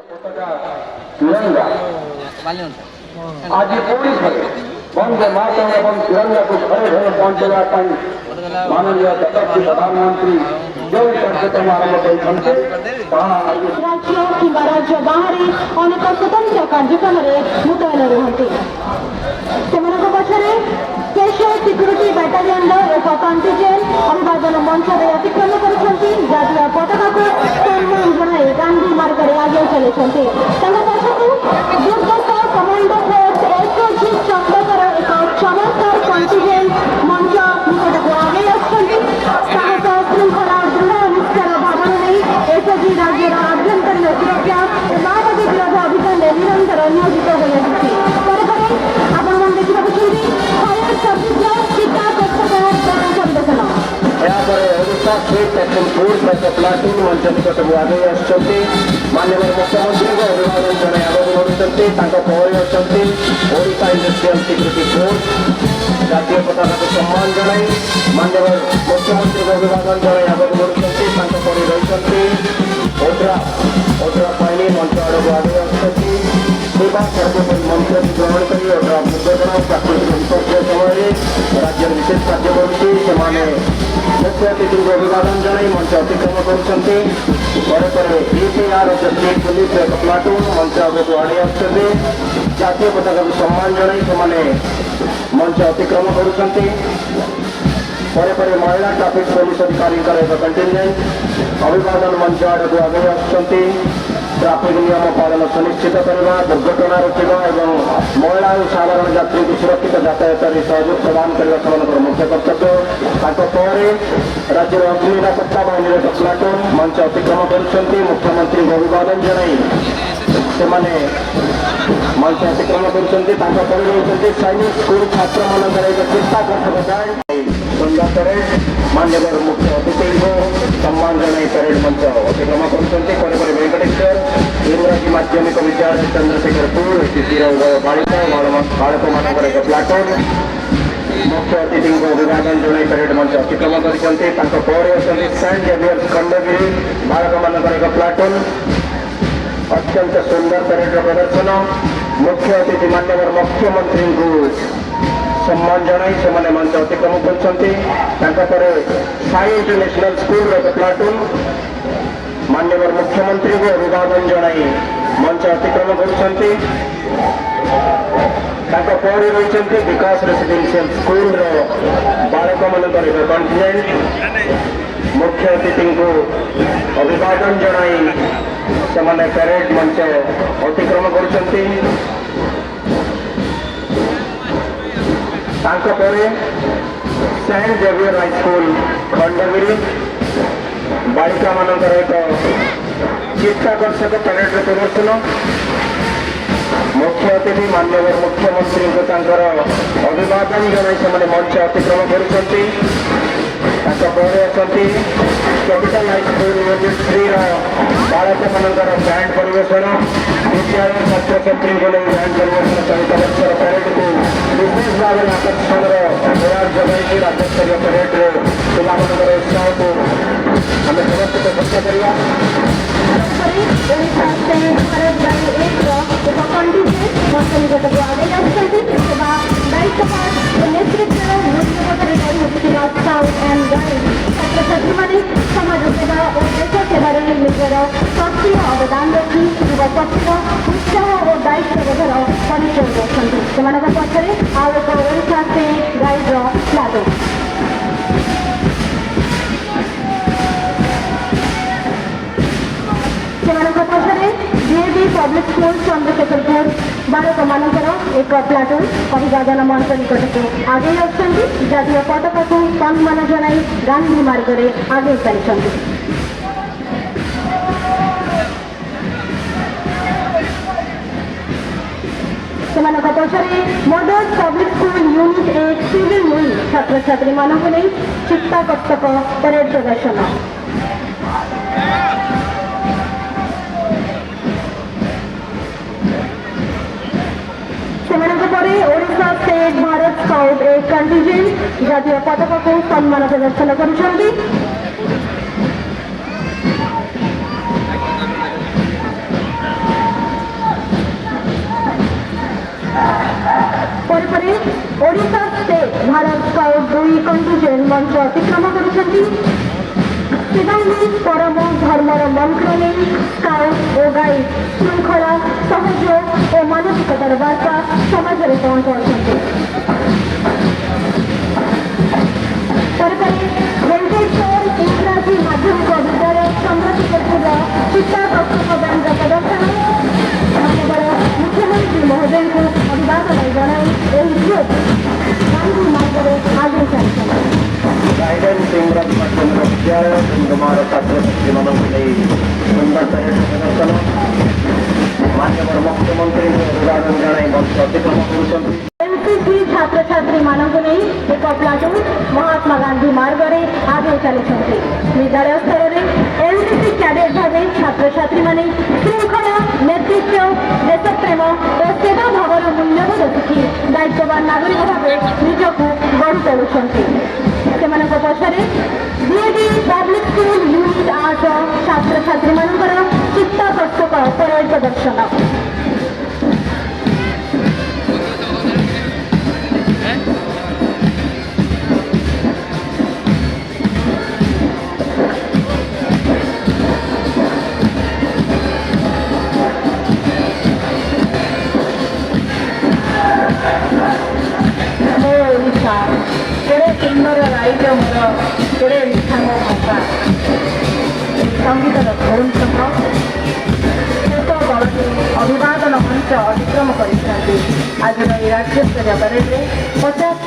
तिरंगा आज पूरी थे वंदे मातरम एवं तिरंगा को घरे घरे पहुंचेगा माननीय यशस्वी प्रधानमंत्री जो कार्यक्रम आरंभ करते राज्य किंवा राज्य बाहर अनेक स्वतंत्र कार्यक्रम मुतयन रुहति पछरे स्पेशल सिक्यूरीटी बैटालियन एक कंटिजेंट अभिवादन मंच अतिक्रम कर जातीय पताका को सम्मान जनाई गांधी मार्ग आगे चले दुर्गत कमांडो फोर्स एसओजी चंबकर एक चमत्कार कंटिजेंट मंच निकट को आगे साहस श्रृंखला दृढ़ निष्ठर भावना नहीं एसओजी राज्य आभ्यंतरीण सुरक्षा माओवादी विरोध अभियान निरंतर नियोजित हो प्लाटून मंच निकट को आगे माननीय मुख्यमंत्री को अभिवादन जन आगे बढ़ुंट ओडिशा इंडस्ट्रियल सिक्यूरीटी फोर्स जातीय पताका को सम्मान जन माननीय मुख्यमंत्री को अभिवादन जन आगे बढ़ुंट रही ओड्रा पानी मंच आड़ को आगे सेवा सर्वोपरि मंच ग्रहण कर ओड्रा दुर्घटना प्राकृतिक विपर्य समय राज्य विशेष कार्य करुच्ची मुख्य अतिथि को अभिवादन जन मंच अतिक्रम कर स्टेट पुलिस एक प्लाटून मंच आगे को आड़े जातीय पताका को सम्मान जन से मंच अतिक्रम कर महिला ट्राफिक पुलिस अधिकारी एक कंटिजेंट अभिवादन मंच आड़ को आगे ट्राफिक नियम पालन सुनिश्चित करने दुर्घटना रोकवा और महिला और साधारण यात्री को सुरक्षित यातायात सहयोग प्रदान करने मुख्य कर्तव्य राज्य अग्नि निरापत्ता बाहिनी एक प्लाटून मंच अतिक्रम कर मुख्यमंत्री को अभिवादन जन से मंच अतिक्रम कर सैनिक स्कूल छात्र मान एक चिंताकर्षक परेड मान्यवर मुख्य अतिथि को सम्मान जन परेड मंच अतिक्रम कर वेंकटेश्वर इंग्राजी माध्यमिक विद्यालय चंद्रशेखरपुर बालिका बालक मान एक प्लाटून मुख्य अतिथि को अभिवादन जन परेड मंच अतिक्रम कर सेंट जेवियर्स खंडगिरी बालक मान एक प्लाटून अत्यंत सुंदर परेड प्रदर्शन मुख्य अतिथि मान्यवर मुख्यमंत्री को सम्मान जन से मंच अतिक्रम कर साई इंटरनेशनल स्कूल एक प्लाटून मान्यवर मुख्यमंत्री को अभिवादन जन मंच अतिक्रम कर रही विकास रेसिडेंशियल स्कूल बालक मान एक कंटिजेंट मुख्य अतिथि को अभिवादन जन से परेड मंच अतिक्रम कर saint Xavier high school Khandagiri बालिका मान एक चित्ताकर्षक परेड प्रदर्शन मुख्य अतिथि मान्यवर मुख्यमंत्री को अभिवादन जन से मंच अतिक्रम कर कैपिटल हाई स्कूल यूनिट 3 बालक मान बैंड परिवेशन विद्यालय छात्र छात्री को बैंड परिवेशन चलित वर्षर परेड को विशेष भाव में आकर्षण प्रयास जगह राज्यस्तरीय परेड पिला उत्साह को आम समर्पित चर्चा करवा छात्र छात्री समाज सेवा और देश सेवार निजर सक्रिय अवदान रखी युवा शक्तिर उत्साह और दायित्वबोधर परिचय कर पछरे आउ एक ओडिशा स्टेट गाइड प्लाटून पछरे जेबी पब्लिक स्कूल चंद्रशेखरपुर बालक मान एक प्लाटून अभिवादन मंच निकट को आगे जातीय पताका को सम्मान जन गांधी मार्ग आगे चली पछरे Mother's Public School unit 1 civil wing छात्र छात्री मान चित्ताकर्षक परेड प्रदर्शन ओडिशा स्टेट भारत स्काउट एक कंटिजेंट जातीय पताका को सम्मान प्रदर्शन कर ପରେ Odisha state Bharat scout 2 contingent ମଞ୍ଚ ଅତିକ୍ରମ କରୁଛନ୍ତି। ସେମାନେ ପରମ ଧର୍ମର ମନ୍ତ୍ର ନେଇ ସ୍କାଉଟ୍ ଓ ଗାଇଡ୍ ଶୃଙ୍ଖଳା ସହଯୋଗ ଓ ମାନବିକତାର ବାର୍ତ୍ତା ସମାଜରେ ପହଞ୍ଚାଉଛନ୍ତି। ପରେ ଭେଙ୍କଟେଶ୍ୱର ଇଂରାଜୀ ମାଧ୍ୟମିକ ବିଦ୍ୟାଳୟ ସମ୍ପ୍ରତିପୁର ଚିତ୍ତାକର୍ଷକ ବ୍ୟଙ୍ଗ ପ୍ରଦର୍ଶନ ମାନ୍ୟବର ମୁଖ୍ୟମନ୍ତ୍ରୀ ମହୋଦୟଙ୍କୁ ଅଭିବାଦନ ଜଣାଇ ଏହି ଝିଅଟି ଗାନ୍ଧୀ ମାର୍ଗରେ ଆଗେଇ ଚାଲିଛନ୍ତି। गाइडेंस इंग्रज माध्यमिक विद्यालय कुमार छात्र छात्री मनों सुंदर प्रदर्शन मान्यवर मुख्यमंत्री अभिवादन जनाई मंच अतिक्रम कर एनसीसी छात्र छात्री मानकु नहीं एक प्लाटून महात्मा गांधी मार्ग में आगे चली विद्यालय स्तर में एनसीसी कैडेट भाव छात्र छात्री माने श्रृंखला नेतृत्व देशप्रेम और सेवा भावर मूल्यबोध शिखी दायित्ववान नागरिक भाव निजक गढ़ी तोलुंट पछरे डीएडी पब्लिक स्कूल यूनिट 8 छात्र छात्री मानकर चित्ताकर्षक परेड प्रदर्शन। केड़े सुंदर राज्य मोर केड़े इच्छा मो भाषा संगीत धूम सह शेष दलटी अभिवादन मंच अतिक्रम कर आज राज्य स्तरीय परेड 50